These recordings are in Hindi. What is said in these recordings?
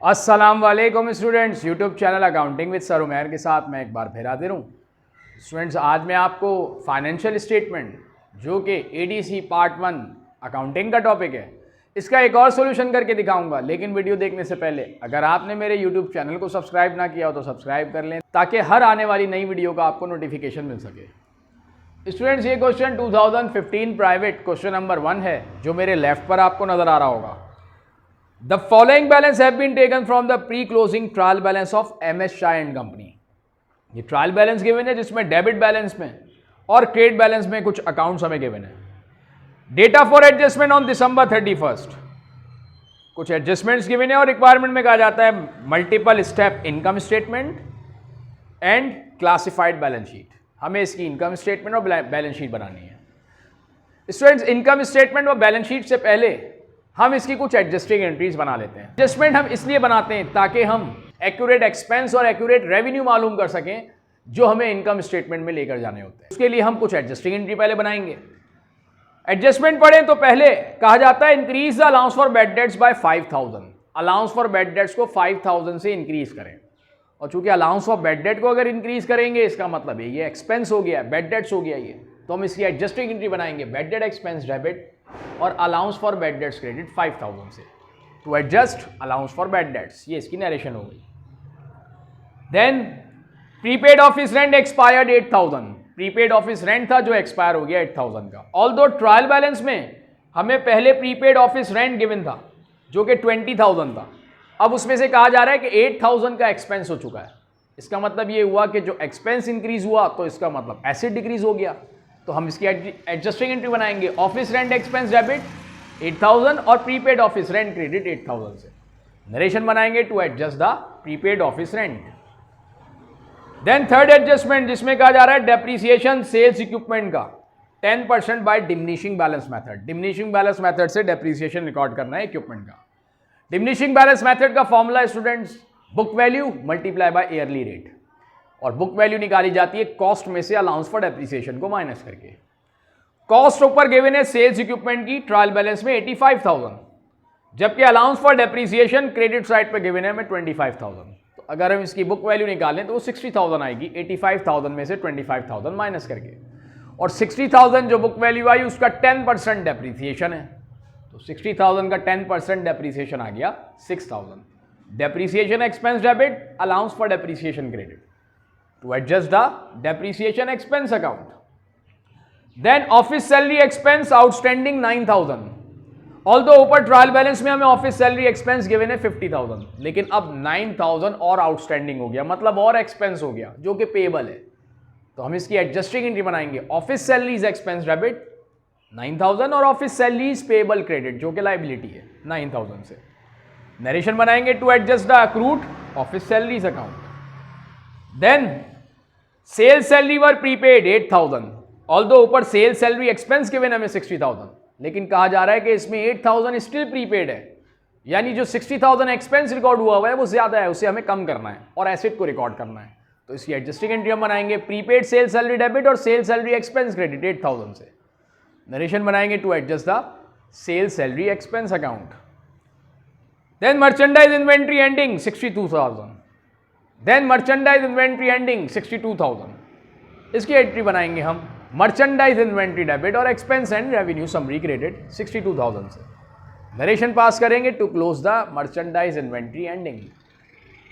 अस्सलाम वालेकुम students, YouTube channel accounting with sir Umair के साथ मैं एक बार फिर हाजिर हूँ। स्टूडेंट्स, आज मैं आपको फाइनेंशियल स्टेटमेंट जो कि एडीसी पार्ट 1 अकाउंटिंग का टॉपिक है, इसका एक और सोल्यूशन करके दिखाऊंगा। लेकिन वीडियो देखने से पहले अगर आपने मेरे यूट्यूब चैनल को सब्सक्राइब ना किया हो तो सब्सक्राइब कर लें, ताकि हर आने वाली नई वीडियो का आपको नोटिफिकेशन मिल सके। स्टूडेंट्स, ये क्वेश्चन 2015 प्राइवेट क्वेश्चन नंबर 1 है, जो मेरे लेफ्ट पर आपको नजर आ रहा होगा। The following balance have been taken from the pre-closing trial balance of MS Shah and Company। ये ट्रायल बैलेंस गिवन है जिसमें डेबिट बैलेंस में और क्रेडिट बैलेंस में कुछ अकाउंट्स हमें गिवन है। Data for adjustment on December 31, कुछ एडजस्टमेंट्स गिवन है और रिक्वायरमेंट में कहा जाता है multiple step income statement and classified balance sheet. हमें इसकी इनकम स्टेटमेंट और बैलेंस शीट बनानी है। स्टूडेंट्स, इनकम स्टेटमेंट और बैलेंस शीट से पहले हम इसकी कुछ एडजस्टिंग एंट्रीज बना लेते हैं। एडजस्टमेंट हम इसलिए बनाते हैं ताकि हम एक्यूरेट एक्सपेंस और एक्यूरेट रेवेन्यू मालूम कर सकें जो हमें इनकम स्टेटमेंट में लेकर जाने होते हैं। उसके लिए हम कुछ एडजस्टिंग एंट्री पहले बनाएंगे। एडजस्टमेंट पढ़ें तो पहले कहा जाता है increase the allowance for bad debts by 5000। Allowance for bad debts को 5000 से इंक्रीज करें, और चूंकि अलाउंस फॉर बैड डेट को अगर इंक्रीज करेंगे इसका मतलब है ये एक्सपेंस हो गया, बैड डेट्स हो गया ये, तो हम इसकी एडजस्टिंग एंट्री बनाएंगे बैड डेट एक्सपेंस डेबिट और allowance for bad debts credit 5000 से, to adjust allowance for bad debts. ये इसकी नरेशन हो गई। Then prepaid office rent expired 8000। Prepaid office rent था जो एक्सपायर हो गया 8000 का। ऑल्दो ट्रायल बैलेंस में हमें पहले प्रीपेड ऑफिस रेंट गिवन था जो कि 20000 था। अब उसमें से कहा जा रहा है कि 8000 का एक्सपेंस हो चुका है। इसका मतलब ये हुआ कि जो एक्सपेंस इंक्रीज हुआ तो इसका मतलब एसेट डिक्रीज हो गया। तो हम इसकी एडजस्टिंग एंट्री बनाएंगे ऑफिस रेंट एक्सपेंस डेबिट 8000 और प्रीपेड ऑफिस रेंट क्रेडिट 8000 से। नरेशन बनाएंगे to adjust the prepaid office rent. Then third adjustment जिसमें कहा जा रहा है डेप्रीसिएशन सेल्स इक्विपमेंट का 10% by diminishing balance method. Diminishing balance method से डेप्रीसिएशन रिकॉर्ड करना है इक्विपमेंट का। डिमिनिशिंग बैलेंस मेथड का formula students book value multiply by yearly rate, और बुक वैल्यू निकाली जाती है कॉस्ट में से अलाउंस फॉर डेप्रिसिएशन को माइनस करके। कॉस्ट ऊपर गिवन है सेल्स इक्विपमेंट की ट्रायल बैलेंस में 85000, जबकि allowance for depreciation credit side पर गिवन है में 25000। तो अगर हम इसकी बुक वैल्यू निकालें तो वो 60000 आएगी, 85000 में से 25000 माइनस करके, और 60000 जो बुक वैल्यू आई उसका 10% डेप्रिसिएशन है, तो 60000 का 10% डेप्रिसिएशन आ गया 6000। Depreciation expense debit, allowance for depreciation credit to adjust the depreciation expense account. Then office salary expense outstanding 9000। Although ऊपर ट्रायल बैलेंस में हमें ऑफिस सैलरी एक्सपेंस गिवन है 50000, लेकिन अब 9000 और आउटस्टैंडिंग हो गया, मतलब और एक्सपेंस हो गया जो कि पेबल है। तो हम इसकी एडजस्टिंग एंट्री बनाएंगे ऑफिस सैलरीज एक्सपेंस डेबिट 9000 और ऑफिस सैलरीज पेबल क्रेडिट जो कि लाइबिलिटी है 9000 से। नरेशन बनाएंगे to adjust the accrued office salaries account. Then sale salary were prepaid 8000। Although ऊपर सेल सैलरी एक्सपेंस गिवन हमें 60000, लेकिन कहा जा रहा है कि इसमें 8000 स्टिल प्रीपेड है, यानी जो 60000 एक्सपेंस रिकॉर्ड हुआ है वो ज्यादा है, उसे हमें कम करना है और एसेट को रिकॉर्ड करना है। तो इसकी एडजस्टिंग एंट्री हम बनाएंगे प्रीपेड सेल सैलरी डेबिट और सेल सैलरी एक्सपेंस क्रेडिट 8000 से। नरेशन बनाएंगे to adjust the sale salary expense account. Then merchandise inventory ending 62000। Then merchandise inventory ending 62000। इसकी एंट्री बनाएंगे हम मर्चेंडाइज इन्वेंट्री डेबिट और expense and revenue summary credit 62000 से। नरेशन पास करेंगे to close the merchandise inventory ending.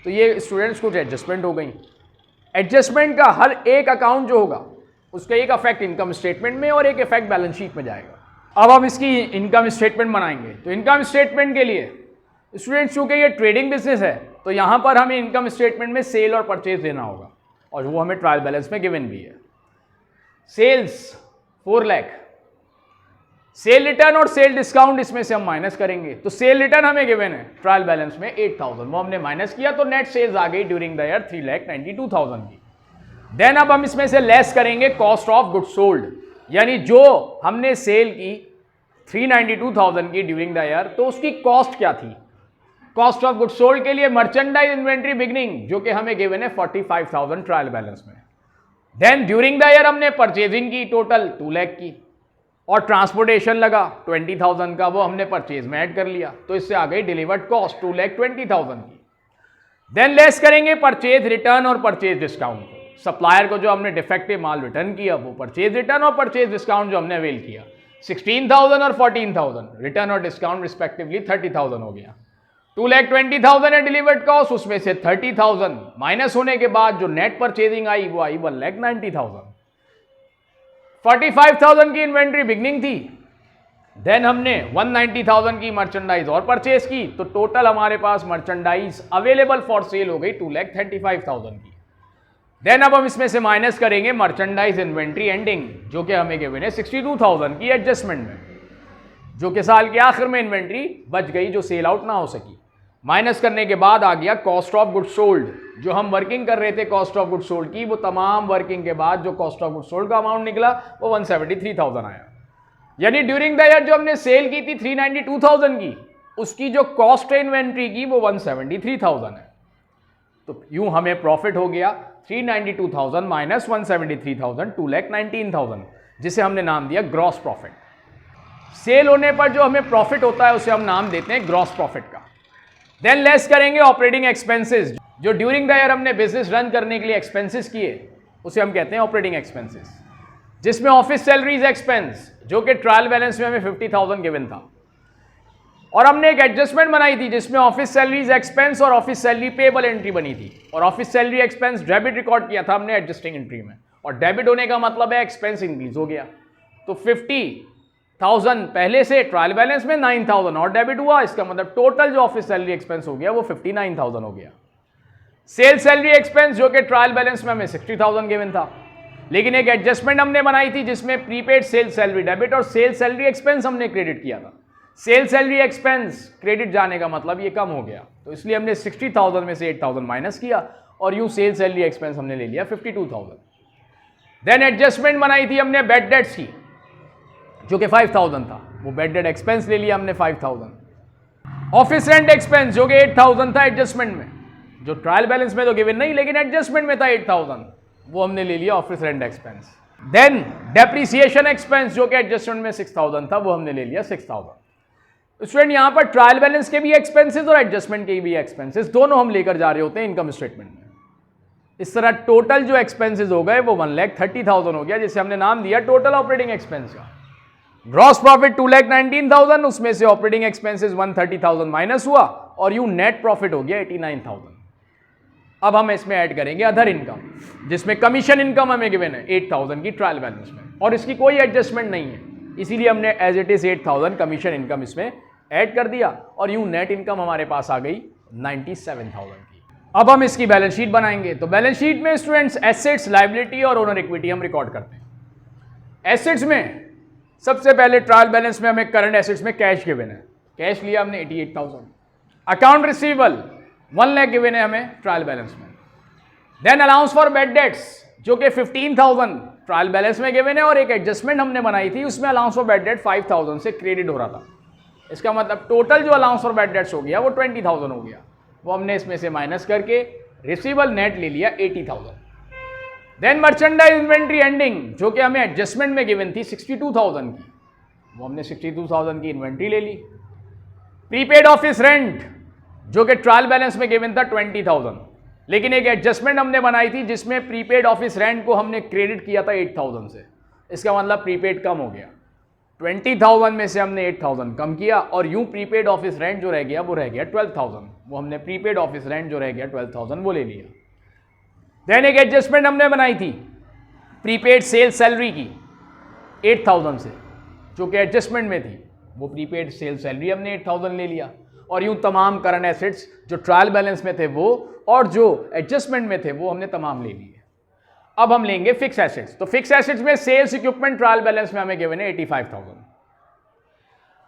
तो ये स्टूडेंट्स कुछ एडजस्टमेंट हो गई। एडजस्टमेंट का हर एक अकाउंट जो होगा उसका एक इफेक्ट इनकम स्टेटमेंट में और एक इफेक्ट बैलेंस शीट में जाएगा। अब हम इसकी इनकम स्टेटमेंट बनाएंगे। तो इनकम स्टेटमेंट के लिए स्टूडेंट्स चूंकि ये ट्रेडिंग बिजनेस है तो यहां पर हमें इनकम स्टेटमेंट में सेल और परचेज देना होगा, और वो हमें ट्रायल बैलेंस में गिवन भी है। सेल्स 4 लाख, सेल रिटर्न और सेल डिस्काउंट इसमें से हम माइनस करेंगे। तो सेल रिटर्न हमें गिवन है ट्रायल बैलेंस में 8000, वो हमने माइनस किया तो नेट सेल्स आ गई ड्यूरिंग द ईयर 3,92,000 की। देन अब हम इसमें से लेस करेंगे कॉस्ट ऑफ गुड्स सोल्ड, यानी जो हमने सेल की 392,000 की ड्यूरिंग द ईयर, तो उसकी कॉस्ट क्या थी। कॉस्ट ऑफ गुड्स सोल्ड के लिए मर्चेंडाइज इन्वेंट्री बिगनिंग जो कि हमें गिवन है 45,000 ट्रायल बैलेंस में। देन ड्यूरिंग द ईयर हमने परचेजिंग की टोटल 2 लाख की। और ट्रांसपोर्टेशन लगा 20,000 का, वो हमने परचेज में ऐड कर लिया, तो इससे आ गई डिलीवर्ड कॉस्ट 2,20,000 की। देन लेस करेंगे परचेज रिटर्न और परचेज डिस्काउंट। सप्लायर को जो हमने डिफेक्टिव माल रिटर्न किया वो परचेज रिटर्न और परचेज डिस्काउंट जो हमने अवेल किया 16,000 और 14,000, रिटर्न और डिस्काउंट रिस्पेक्टिवली 30,000 हो गया। 2,20,000 है डिलीवर्ड कॉस्ट, उसमें से 30,000 माइनस होने के बाद जो नेट परचेजिंग आई वो आई 1,90,000। 45,000 की इन्वेंट्री बिगनिंग थी, देन हमने 190,000 की मर्चेंडाइज और परचेज की, तो टोटल हमारे पास मर्चेंडाइज अवेलेबल फॉर सेल हो गई 2,35,000 की। देन अब हम इसमें से माइनस करेंगे मर्चेंडाइज इन्वेंट्री एंडिंग, जो कि हमें गिवन है 62,000 की एडजस्टमेंट में, जो कि साल के आखिर में इन्वेंट्री बच गई जो सेल आउट ना हो सकी। माइनस करने के बाद आ गया कॉस्ट ऑफ गुड सोल्ड, जो हम वर्किंग कर रहे थे कॉस्ट ऑफ गुड सोल्ड की, वो तमाम वर्किंग के बाद जो कॉस्ट ऑफ गुड सोल्ड का अमाउंट निकला वो 173,000 आया। यानी ड्यूरिंग द ईयर जो हमने सेल की थी 392,000 की, उसकी जो कॉस्ट है इन्वेंट्री की वो 173,000 है। तो यूं हमें प्रॉफिट हो गया 392,000 माइनस 173,000, 2,19,000, जिसे हमने नाम दिया ग्रॉस प्रॉफिट। सेल होने पर जो हमें प्रॉफिट होता है उसे हम नाम देते हैं ग्रॉस प्रॉफिट का। देन लेस करेंगे ऑपरेटिंग एक्सपेंसेस, जो ड्यूरिंग द ईयर हमने बिजनेस रन करने के लिए एक्सपेंसेस किए उसे हम कहते हैं ऑपरेटिंग एक्सपेंसेस, जिसमें ऑफिस सैलरीज एक्सपेंस जो कि ट्रायल बैलेंस में हमें 50,000 गिवन था, और हमने एक एडजस्टमेंट बनाई थी जिसमें ऑफिस सैलरीज एक्सपेंस और ऑफिस सैलरी पेबल एंट्री बनी थी, और office salary expense debit record किया था हमने एडजस्टिंग एंट्री में, और डेबिट होने का मतलब है एक्सपेंस इंक्रीज हो गया। तो 50,000 पहले से ट्रायल बैलेंस में 9,000 और डेबिट हुआ, इसका मतलब टोटल जो ऑफिस सैलरी एक्सपेंस हो गया वो 59,000 हो गया। सेल सैलरी एक्सपेंस जो कि ट्रायल बैलेंस में हमें 60,000 गिवन था, लेकिन एक एडजस्टमेंट हमने बनाई थी जिसमें प्रीपेड सेल सैलरी डेबिट और सेल सैलरी एक्सपेंस हमने क्रेडिट किया था। सेल सैलरी एक्सपेंस क्रेडिट जाने का मतलब ये कम हो गया, तो इसलिए हमने 60,000 में से 8,000 माइनस किया और यूं सेल सैलरी एक्सपेंस हमने ले लिया 52,000। देन एडजस्टमेंट बनाई थी हमने बेड डेट्स की जो कि 5,000 था, वो बेड डेट एक्सपेंस ले लिया हमने 5,000। ऑफिस रेंट एक्सपेंस जो कि 8,000 था एडजस्टमेंट में, जो ट्रायल बैलेंस में तो गिवन नहीं लेकिन एडजस्टमेंट में था 8,000, वो हमने ले लिया office rent expense. Then depreciation expense जो कि एडजस्टमेंट में 6,000 था, वो हमने ले लिया 6,000। स्टूडेंट यहां पर ट्रायल बैलेंस के भी एक्सपेंसेस और एडजस्टमेंट के भी एक्सपेंसेस दोनों हम लेकर जा रहे होते हैं इनकम स्टेटमेंट में। इस तरह टोटल जो एक्सपेंसेस हो गए वो 1,30,000 हो गया, जिसे हमने नाम दिया टोटल ऑपरेटिंग एक्सपेंस का। ग्रॉस प्रॉफिट 2,19,000, उसमें से ऑपरेटिंग एक्सपेंसेस 130,000 माइनस हुआ और यूं नेट प्रॉफिट हो गया 89,000। अब हम इसमें ऐड करेंगे अदर इनकम, जिसमें कमीशन इनकम हमें गिवन है 8,000 की ट्रायल बैलेंस में, और इसकी कोई एडजस्टमेंट नहीं है, इसीलिए हमने as it is 8,000 commission income इसमें ऐड कर दिया, और यूं नेट इनकम हमारे पास आ गई 97,000 की। अब हम इसकी बैलेंस शीट बनाएंगे, तो बैलेंस शीट में स्टूडेंट्स एसेट्स, लायबिलिटी और ओनर इक्विटी हम रिकॉर्ड करते हैं। एसेट्स में सबसे पहले ट्रायल बैलेंस में हमें करंट एसेट्स में कैश गिवन है, कैश लिया हमने 88,000। अकाउंट रिसीवेबल 1 लाख गिवन है हमें ट्रायल बैलेंस में। Then allowance for bad debts जो कि 15,000 ट्रायल बैलेंस में गिवन है, और एक एडजस्टमेंट हमने बनाई थी उसमें अलाउंस फॉर बैड डेट 5,000 से क्रेडिट हो रहा था, इसका मतलब टोटल जो अलाउंस फॉर बैड डेट्स हो गया वो 20,000 हो गया, वो हमने इसमें से माइनस करके रिसीवेबल नेट ले लिया 80,000। देन मर्चेंडाइज इन्वेंट्री एंडिंग जो कि हमें एडजस्टमेंट में गिवन थी 62,000 की, वो हमने 62,000 की इन्वेंट्री ले ली। प्रीपेड ऑफिस रेंट जो कि ट्रायल बैलेंस में गिवन था 20,000, लेकिन एक एडजस्टमेंट हमने बनाई थी जिसमें प्रीपेड ऑफिस रेंट को हमने क्रेडिट किया था 8,000 से, इसका मतलब प्रीपेड कम हो गया। 20,000 में से हमने 8,000 कम किया और यूं प्रीपेड ऑफिस रेंट जो रह गया वो रह गया 12,000, वो हमने प्रीपेड ऑफिस रेंट जो रह गया 12,000 वो ले लिया। देन एक एडजस्टमेंट हमने बनाई थी प्रीपेड सेल सैलरी की 8,000 से, जो कि एडजस्टमेंट में थी, वो प्रीपेड सेल सैलरी हमने 8,000 ले लिया, और यूं तमाम करंट एसेट्स जो ट्रायल बैलेंस में थे वो और जो एडजस्टमेंट में थे वो हमने तमाम ले लिए। अब हम लेंगे फिक्स एसेट्स, तो फिक्स एसेट्स में सेल्स इक्विपमेंट ट्रायल बैलेंस में हमें गिवन है 85,000।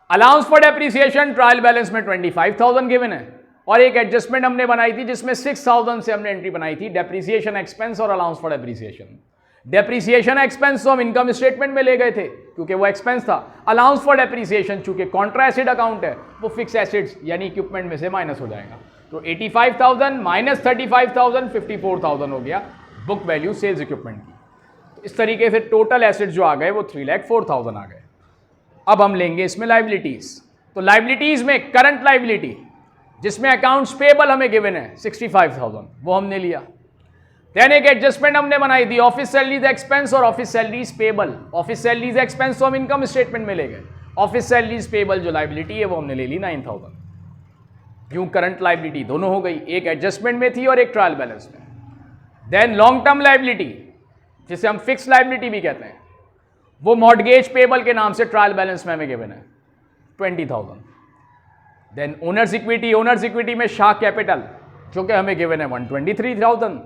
Allowance for depreciation trial balance में 25,000 गिवन है, और एक एडजस्टमेंट हमने बनाई थी जिसमें 6,000 से हमने एंट्री बनाई थी डेप्रीसिएशन एक्सपेंस और allowance for depreciation. Depreciation expense तो हम इनकम स्टेटमेंट में ले गए थे क्योंकि वो एक्सपेंस था। अलाउंस फॉर डेप्रीसिएशन चूंकि कॉन्ट्रा एसेट अकाउंट है वो फिक्स एसेट्स यानी इक्विपमेंट में से माइनस हो जाएगा, तो 85,000 माइनस 35,000 54,000 हो गया बुक वैल्यू सेल्स इक्विपमेंट की। तो इस तरीके से टोटल एसेट्स जो आ गए वो 3,04,000 आ गए। अब हम लेंगे इसमें लाइबिलिटीज। तो लाइबिलिटीज में करंट लाइबिलिटी जिसमें अकाउंट्स पेबल हमें गिवन है 65,000, वो हमने लिया। देन एक एडजस्टमेंट हमने बनाई दी, ऑफिस सैलरीज एक्सपेंस और office salaries payable. Office salaries expense तो हम इनकम स्टेटमेंट में ले गए, ऑफिस सैलरीज पेबल जो लाइबिलिटी है वो हमने ले ली 9,000। यूं करंट लाइबिलिटी दोनों हो गई, एक एडजस्टमेंट में थी और एक ट्रायल बैलेंस में। देन लॉन्ग टर्म लाइबिलिटी जिसे हम फिक्स लाइबिलिटी भी कहते हैं, वो मॉर्गेज पेबल के नाम से ट्रायल बैलेंस में हमें गिवन है 20,000। Then owner's equity, owner's equity में शाह कैपिटल जो कि हमें गिवन है 123,000।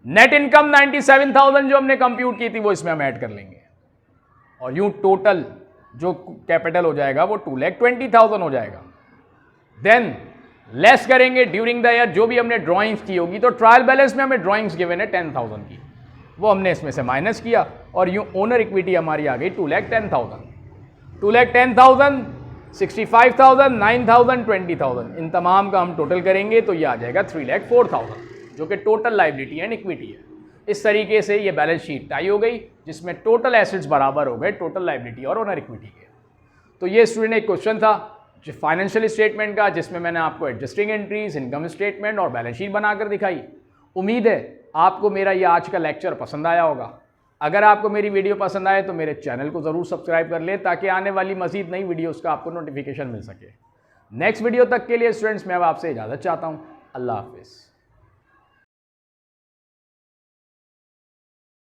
नेट इनकम 97,000 जो हमने कंप्यूट की थी वो इसमें हम ऐड कर लेंगे, और यूं टोटल जो कैपिटल हो जाएगा वो 2,20,000 हो जाएगा। देन लेस करेंगे ड्यूरिंग द ईयर जो भी हमने ड्राइंग्स की होगी, तो ट्रायल बैलेंस में हमें ड्राइंग्स गिवन है 10,000 की, वो हमने इसमें से माइनस किया, और यूं ओनर इक्विटी हमारी आ गई 2,10,000। 2,10,000, 65,000, 9,000, 20,000, इन तमाम का हम टोटल करेंगे तो ये आ जाएगा 3,04,000 जो कि टोटल लाइबिलिटी एंड इक्विटी है। इस तरीके से ये बैलेंस शीट टाई हो गई जिसमें टोटल एसेट्स बराबर हो गए टोटल लाइबिलिटी और ओनर इक्विटी के। तो ये स्टूडेंट एक क्वेश्चन था जो फाइनेंशियल स्टेटमेंट का, जिसमें मैंने आपको एडजस्टिंग एंट्रीज, इनकम स्टेटमेंट और बैलेंस शीट बनाकर दिखाई। उम्मीद है आपको मेरा ये आज का लेक्चर पसंद आया होगा। अगर आपको मेरी वीडियो पसंद आए तो मेरे चैनल को ज़रूर सब्सक्राइब कर लें ताकि आने वाली मज़ीद नई वीडियोज़ का आपको नोटिफिकेशन मिल सके। नेक्स्ट वीडियो तक के लिए स्टूडेंट्स मैं अब आपसे इजाज़त चाहता हूँ। अल्लाह हाफिज़।